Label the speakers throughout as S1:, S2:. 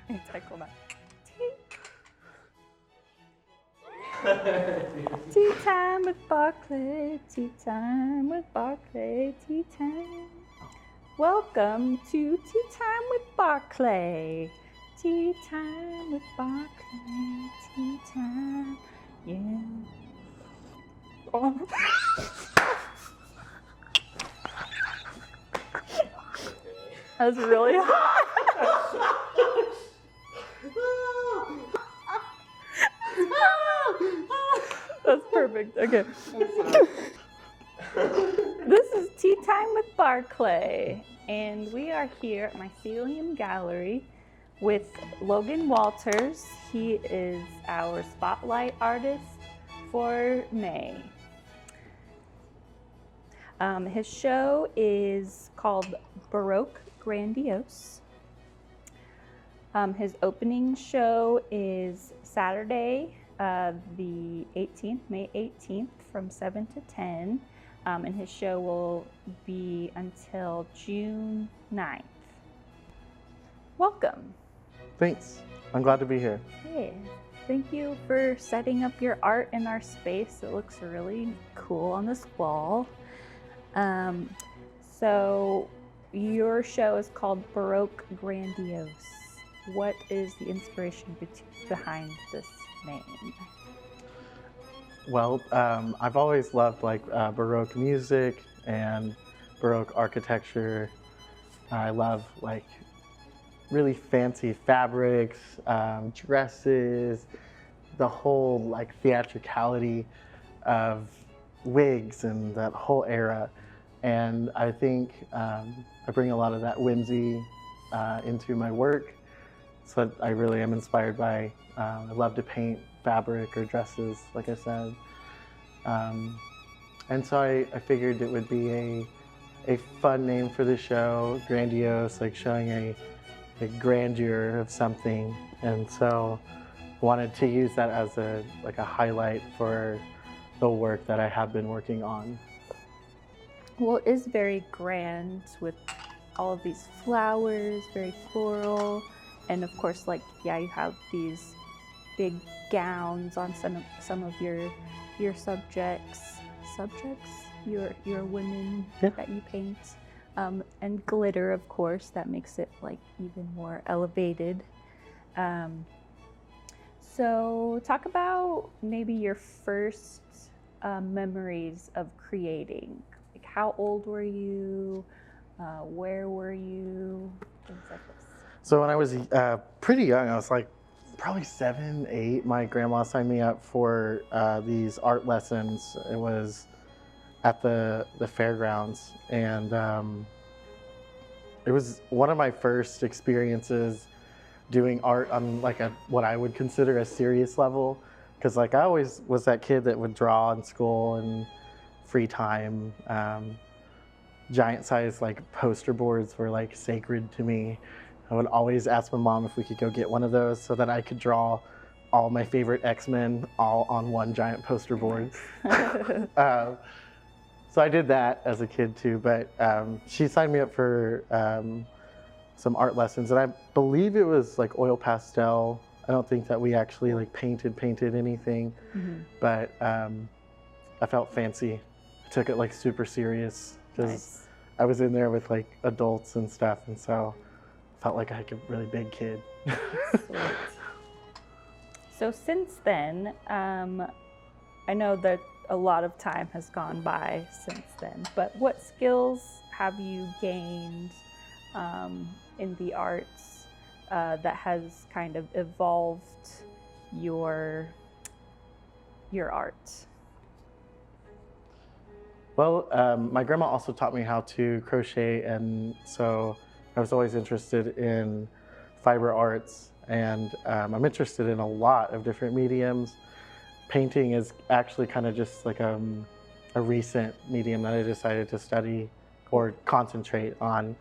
S1: Anticlimax. Tea time with Barclay, tea time with Barclay, tea time. Welcome to Tea Time with Barclay. Tea time with Barclay, tea time, yeah. Oh. That's really hot. That's perfect. Okay. This is Tea Time with Barclay, and we are here at Mycelium Gallery with Logan Walters. He is our spotlight artist for May. His show is called Baroque Grandiose. His opening show is Saturday, the 18th, May 18th, from 7 to 10. And his show will be until June 9th. Welcome.
S2: Thanks. I'm glad to be here.
S1: Hey, thank you for setting up your art in our space. It looks really cool on this wall. So your show is called Baroque Grandiose. What is the inspiration behind this name?
S2: Well, I've always loved Baroque music and Baroque architecture. I love really fancy fabrics, dresses, the whole theatricality of wigs and that whole era. And I think I bring a lot of that whimsy into my work. So I really am inspired by, I love to paint fabric or dresses, like I said. And so I figured it would be a fun name for the show, grandiose, showing a grandeur of something. And so I wanted to use that as a highlight for the work that I have been working on.
S1: Well, it is very grand with all of these flowers, very floral. And of course, you have these big gowns on some of your subjects, your women that you paint, and glitter, of course, that makes it even more elevated. So talk about maybe your first memories of creating. How old were you? Where were you? Things like this.
S2: So when I was pretty young, I was probably 7, 8. My grandma signed me up for these art lessons. It was at the fairgrounds, and it was one of my first experiences doing art on what I would consider a serious level, because I always was that kid that would draw in school and free time. Giant size poster boards were sacred to me. I would always ask my mom if we could go get one of those so that I could draw all my favorite X-Men all on one giant poster board. So I did that as a kid too, but she signed me up for some art lessons, and I believe it was oil pastel. I don't think that we actually painted anything, but I felt fancy. I took it super serious because I was in there with adults and stuff, and so felt like a really big kid.
S1: So since then, I know that a lot of time has gone by since then, but what skills have you gained in the arts that has kind of evolved your art?
S2: Well, my grandma also taught me how to crochet, and so I was always interested in fiber arts, and I'm interested in a lot of different mediums. Painting is actually kind of just a recent medium that I decided to study or concentrate on.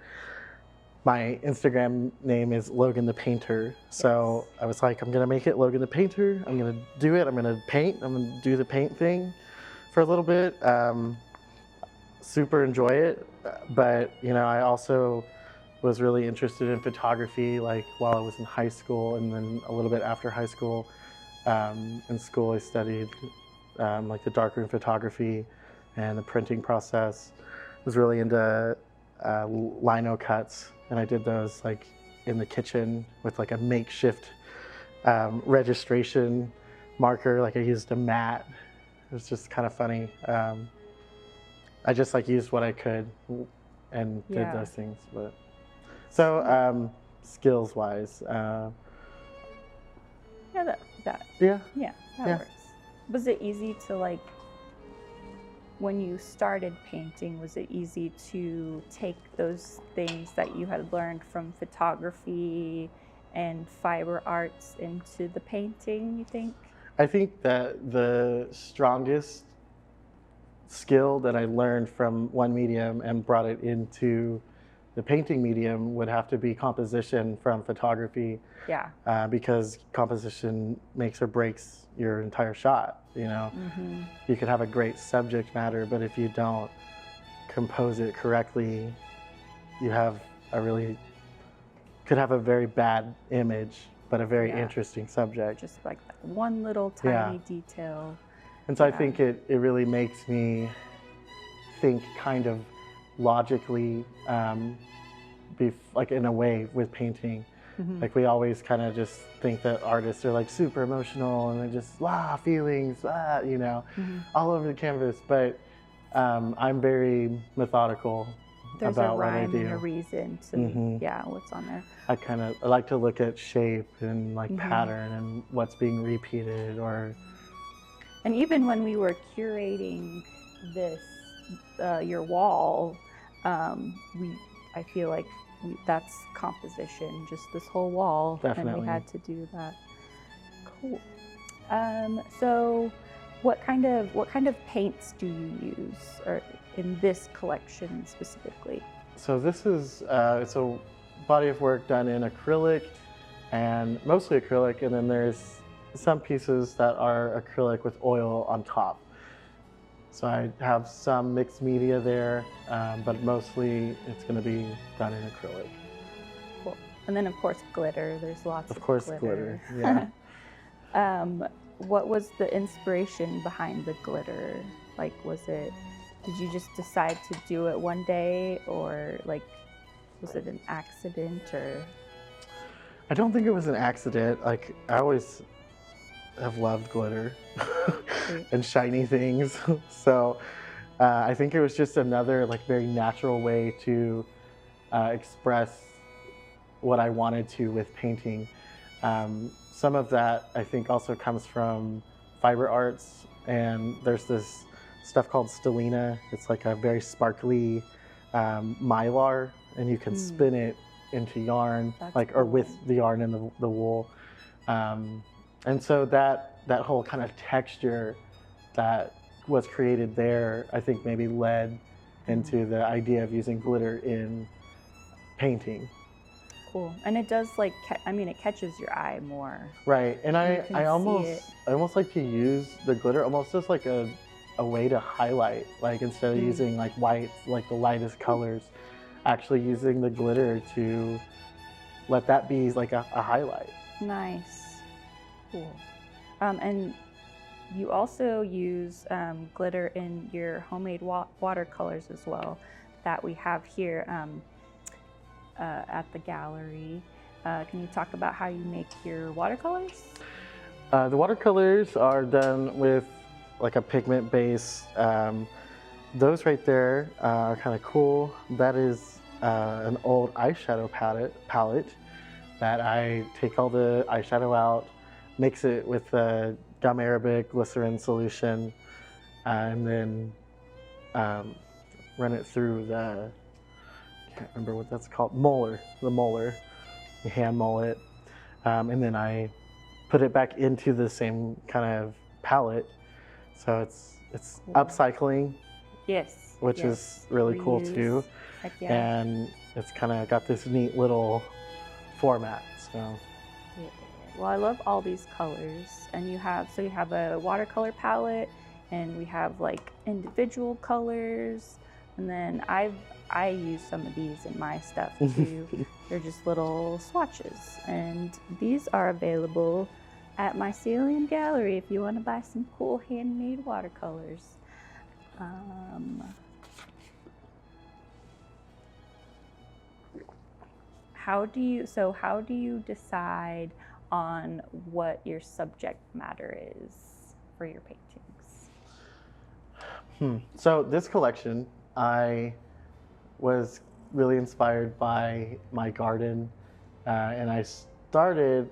S2: My Instagram name is Logan the Painter, so I was I'm gonna make it Logan the Painter. I'm gonna do it. I'm gonna paint. I'm gonna do the paint thing for a little bit. Super enjoy it, but I also was really interested in photography, like while I was in high school, and then a little bit after high school. In school, I studied like the darkroom photography and the printing process. Was really into lino cuts, and I did those like in the kitchen with like a makeshift registration marker. Like I used a mat. It was just kind of funny. I just like used what I could and did those things. But so skills wise,
S1: that works. Was it easy to like, when you started painting, was it easy to take those things that you had learned from photography and fiber arts into the painting, you think?
S2: I think that the strongest skill that I learned from one medium and brought it into the painting medium would have to be composition from photography.
S1: Yeah.
S2: Because composition makes or breaks your entire shot. You know, you could have a great subject matter, but if you don't compose it correctly, you could have a very bad image, but a very interesting subject.
S1: Just like that one little tiny detail.
S2: And so I think it really makes me think kind of logically, like in a way with painting. Like we always kind of just think that artists are like super emotional and they just feelings, you know, all over the canvas. But I'm very methodical about what I do.
S1: There's a rhyme and a reason to what's on there.
S2: I like to look at shape and like pattern and what's being repeated or.
S1: And even when we were curating this, your wall, I feel like that's composition, just this whole wall.
S2: Definitely.
S1: And we had to do that. Cool. So what kind of paints do you use, or in this collection specifically?
S2: So this is it's a body of work done in acrylic, and mostly acrylic, and then there's some pieces that are acrylic with oil on top. So I have some mixed media there, but mostly it's going to be done in acrylic.
S1: Cool. And then of course glitter. There's lots of
S2: glitter. Yeah.
S1: What was the inspiration behind the glitter? Like, did you just decide to do it one day, or like, was it an accident, or?
S2: I don't think it was an accident. Like, I always have loved glitter and shiny things. So I think it was just another like very natural way to express what I wanted to with painting. Some of that I think also comes from fiber arts, and there's this stuff called stellina. It's like a very sparkly mylar, and you can spin it into yarn.
S1: That's
S2: like
S1: cool.
S2: Or with the yarn and the wool. And so that whole kind of texture that was created there, I think maybe led into the idea of using glitter in painting.
S1: Cool. And it does like, it catches your eye more.
S2: Right. And I almost like to use the glitter almost as like a way to highlight, like instead of using like white, like the lightest colors, actually using the glitter to let that be like a highlight.
S1: Nice. Cool. And you also use glitter in your homemade watercolors as well, that we have here at the gallery. Can you talk about how you make your watercolors?
S2: The watercolors are done with like a pigment base. Those right there are kind of cool. That is an old eyeshadow palette that I take all the eyeshadow out, mix it with gum arabic, glycerin solution, and then run it through the, I can't remember what that's called, the molar. You hand mull it, and then I put it back into the same kind of palette. So it's upcycling.
S1: Yes.
S2: Which is really cool too.
S1: Heck yeah.
S2: And it's kind of got this neat little format. So.
S1: Yeah. Well, I love all these colors, and you have a watercolor palette, and we have like individual colors. And then I use some of these in my stuff too. They're just little swatches, and these are available at Mycelium Gallery if you want to buy some cool handmade watercolors. How do you decide on what your subject matter is for your paintings?
S2: So this collection, I was really inspired by my garden, and I started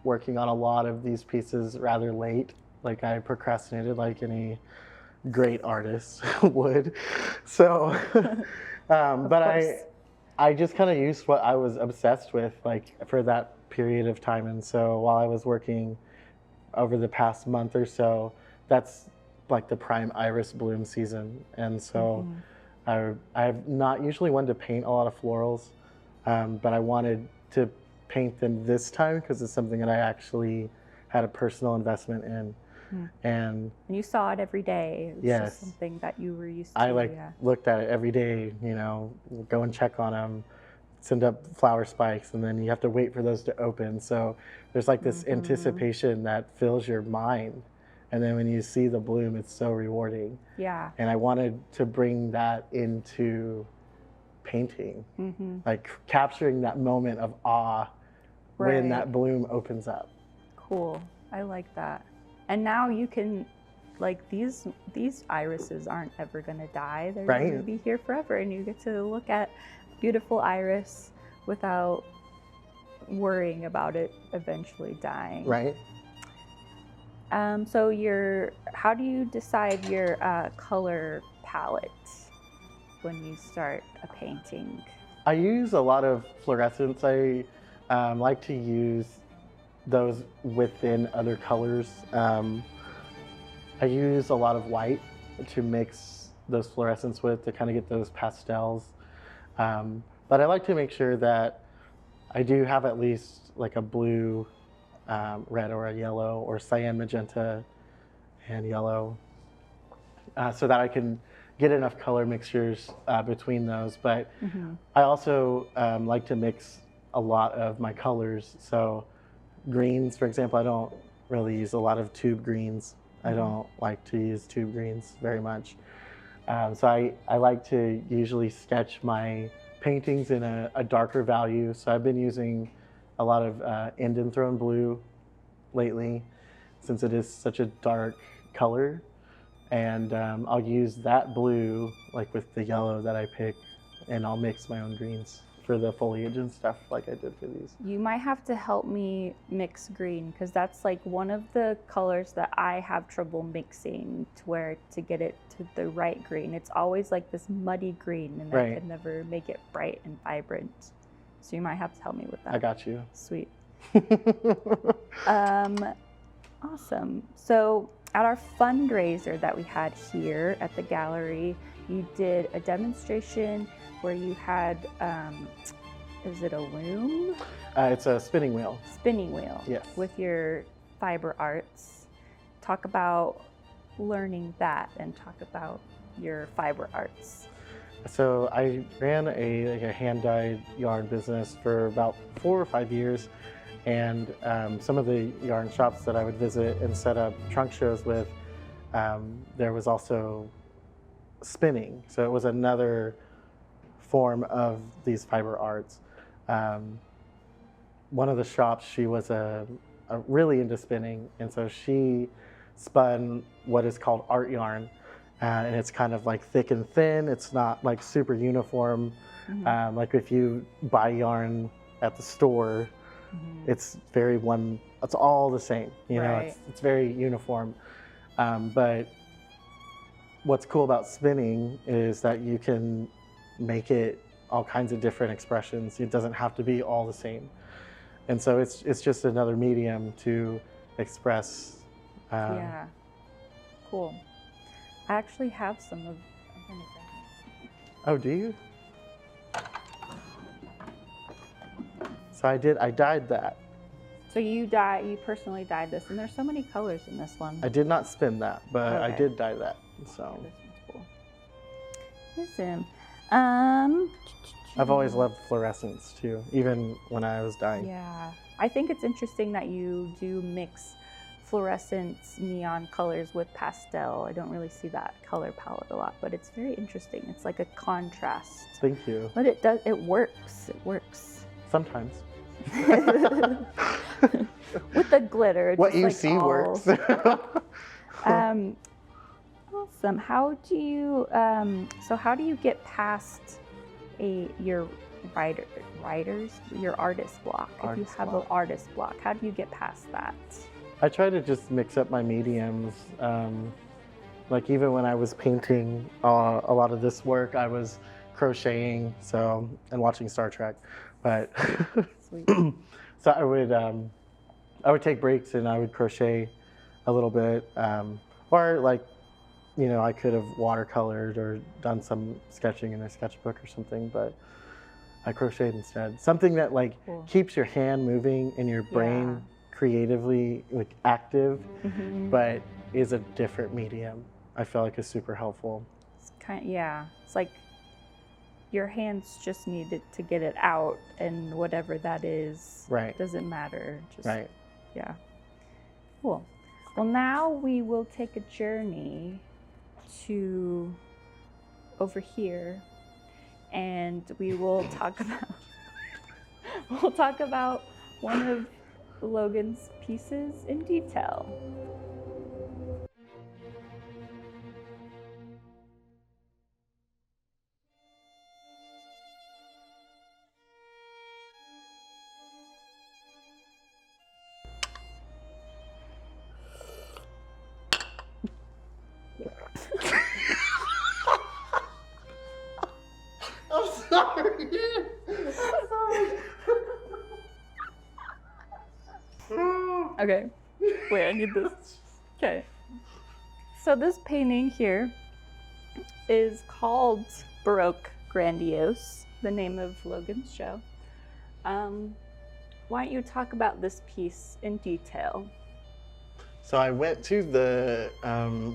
S2: working on a lot of these pieces rather late. Like I procrastinated like any great artist would. So, but I just kind of used what I was obsessed with like for that period of time. And so while I was working over the past month or so, that's like the prime iris bloom season. And so I've not usually wanted to paint a lot of florals, but I wanted to paint them this time because it's something that I actually had a personal investment in. And
S1: you saw it every day. It's
S2: yes,
S1: just something that you were used to.
S2: I looked at it every day, you know, go and check on them, send up flower spikes, and then you have to wait for those to open. So there's like this anticipation that fills your mind. And then when you see the bloom, it's so rewarding.
S1: Yeah.
S2: And I wanted to bring that into painting, like capturing that moment of awe when that bloom opens up.
S1: Cool. I like that. And now you can, like these irises aren't ever going to die. They're going to be here forever, and you get to look at beautiful iris without worrying about it eventually dying.
S2: Right.
S1: So how do you decide your color palette when you start a painting?
S2: I use a lot of fluorescents. I like to use those within other colors. I use a lot of white to mix those fluorescents with to kind of get those pastels. But I like to make sure that I do have at least like a blue, red or a yellow, or cyan, magenta, and yellow, so that I can get enough color mixtures between those. But I also like to mix a lot of my colors. So greens, for example, I don't really use a lot of tube greens. I don't like to use tube greens very much. So I like to usually sketch my paintings in a darker value. So I've been using a lot of Indian Throne blue lately, since it is such a dark color. And I'll use that blue like with the yellow that I pick, and I'll mix my own greens for the foliage and stuff like I did for these.
S1: You might have to help me mix green, because that's like one of the colors that I have trouble mixing to get it to the right green. It's always like this muddy green, and I can never make it bright and vibrant. So you might have to help me with that.
S2: I got you.
S1: Sweet. Awesome. So at our fundraiser that we had here at the gallery, you did a demonstration where you had, is it a loom?
S2: It's a spinning wheel.
S1: Spinning wheel.
S2: Yes.
S1: With your fiber arts. Talk about learning that and talk about your fiber arts.
S2: So I ran a hand-dyed yarn business for about 4 or 5 years, and some of the yarn shops that I would visit and set up trunk shows with, there was also spinning. So it was another form of these fiber arts. One of the shops, she was a really into spinning, and so she spun what is called art yarn. And it's kind of like thick and thin. It's not like super uniform. Like if you buy yarn at the store, it's it's all the same. You know, it's very uniform. But what's cool about spinning is that you can make it all kinds of different expressions. It doesn't have to be all the same. And so it's just another medium to express.
S1: Yeah, cool. I actually have some of. I'm gonna grab it.
S2: Oh, do you? So I dyed that.
S1: So you personally dyed this, and there's so many colors in this one.
S2: I did not spin that, but I did dye that. So.
S1: This one's cool. is him.
S2: I've always loved fluorescence too, even when I was dying.
S1: Yeah, I think it's interesting that you do mix fluorescence neon colors with pastel. I don't really see that color palette a lot, but it's very interesting. It's like a contrast.
S2: Thank you.
S1: But it does, it works. It works.
S2: Sometimes.
S1: With the glitter.
S2: What
S1: just
S2: you
S1: like
S2: see
S1: all...
S2: works.
S1: Awesome. How do you so how do you get past your your artist block? If you have an artist block, how do you get past that?
S2: I try to just mix up my mediums. Like even when I was painting a lot of this work, I was crocheting and watching Star Trek. But
S1: Sweet.
S2: so I would take breaks and I would crochet a little bit, or like, you know, I could have watercolored or done some sketching in a sketchbook or something, but I crocheted instead. Something that like keeps your hand moving and your brain creatively like active, but is a different medium. I feel like is super helpful.
S1: It's it's like your hands just needed to get it out, and whatever that is, doesn't matter. Just, yeah. Cool. Well, now we will take a journey to over here, and we will talk about one of Logan's pieces in detail.
S2: I'm sorry. I'm sorry.
S1: Okay. Wait, I need this. Okay. So this painting here is called Baroque Grandiose, the name of Logan's show. Why don't you talk about this piece in detail?
S2: So I went to the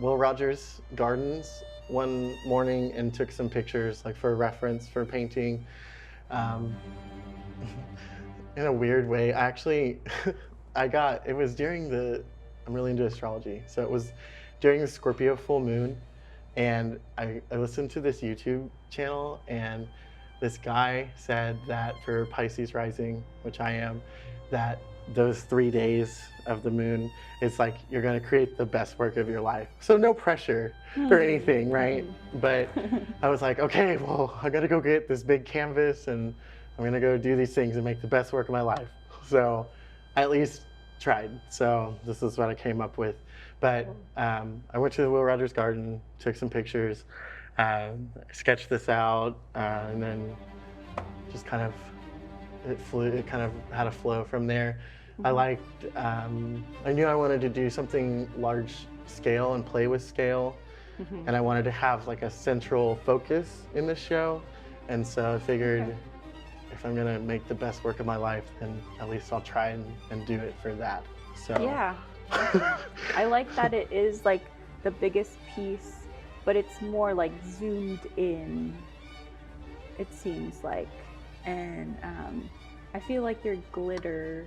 S2: Will Rogers Gardens one morning and took some pictures, like for reference for painting. In a weird way, actually, it was during I'm really into astrology, so it was during the Scorpio full moon, and I listened to this YouTube channel, and this guy said that for Pisces rising, which I am, that those 3 days of the moon, it's like you're gonna create the best work of your life. So no pressure or anything, right? But I was like, okay, well, I gotta go get this big canvas and I'm gonna go do these things and make the best work of my life. So I at least tried. So this is what I came up with. But I went to the Will Rogers Garden, took some pictures, sketched this out, and then just kind of it kind of had a flow from there. I liked, I knew I wanted to do something large scale and play with scale. And I wanted to have like a central focus in the show. And so I figured if I'm gonna make the best work of my life, then at least I'll try and do it for that. So
S1: yeah, I like that it is like the biggest piece, but it's more like zoomed in, it seems like. And I feel like your glitter,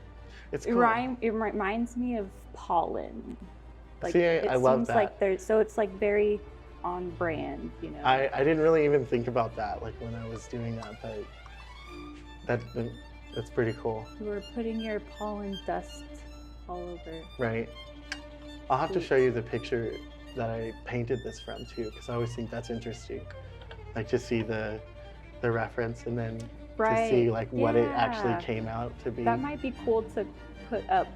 S2: it's cool.
S1: It reminds me of pollen. Like,
S2: see, I love that.
S1: Like so it's like very on brand, you know.
S2: I didn't really even think about that, like when I was doing that, but that's pretty cool.
S1: You were putting your pollen dust all over.
S2: Right. I'll have to show you the picture that I painted this from too, because I always think that's interesting. Like to see the reference and then to see like what it actually came out to be.
S1: That might be cool to put up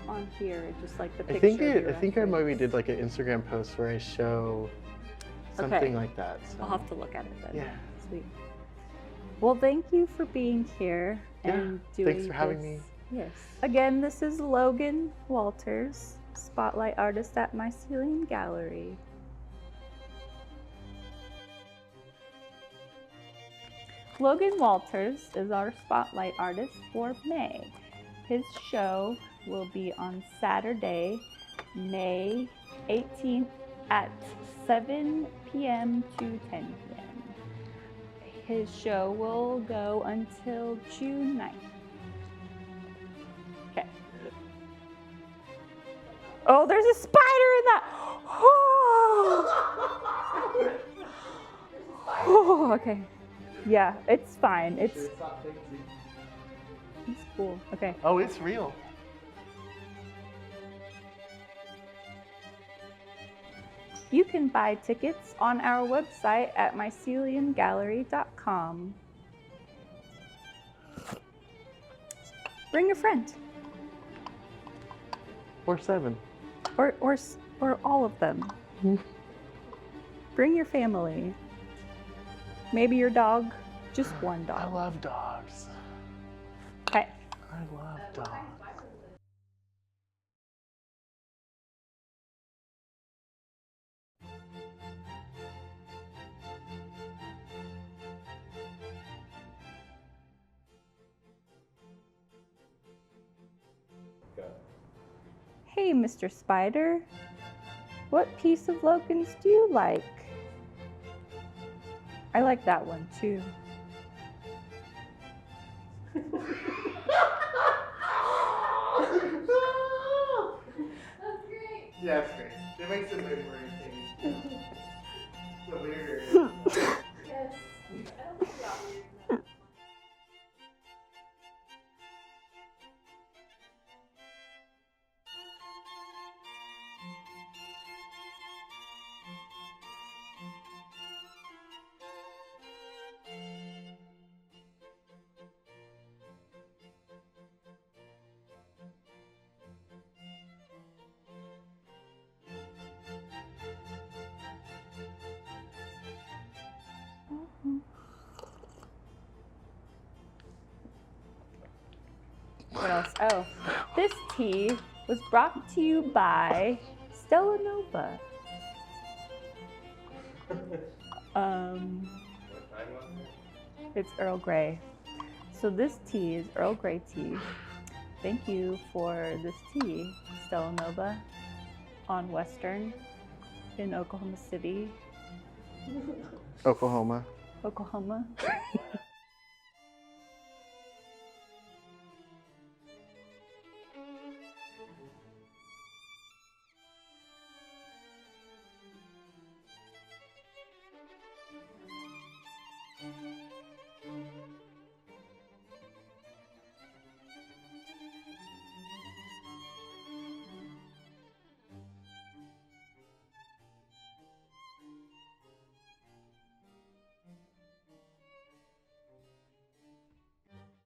S1: on here, just like the picture.
S2: I think I maybe did like an Instagram post where I show something like that. So.
S1: I'll have to look at it then.
S2: Yeah.
S1: Sweet. Well, thank you for being here and doing
S2: thanks for having me.
S1: Yes. Again, this is Logan Walters, Spotlight Artist at Mycelium Gallery. Logan Walters is our Spotlight Artist for May. His show will be on Saturday, May 18th at 7 p.m. to 10 p.m. His show will go until June 9th. Okay. Oh, there's a spider in that. Oh, oh okay. Yeah, it's fine. It's cool. Okay.
S2: Oh, it's real.
S1: You can buy tickets on our website at myceliumgallery.com. Bring a friend.
S2: Or 7.
S1: Or all of them. Bring your family. Maybe your dog. Just one
S2: I
S1: dog.
S2: love dogs.
S1: Okay.
S2: I love dogs.
S1: Hey, Mr. Spider. What piece of Logan's do you like? I like that one too.
S2: Yeah, it's great. It makes it weird where you the weirder.
S3: Yes. I don't think about weird.
S1: What else? Oh, this tea was brought to you by Stella Nova. It's Earl Grey. So this tea is Earl Grey tea. Thank you for this tea, Stella Nova, on Western in Oklahoma City.
S2: Oklahoma.
S1: Oklahoma.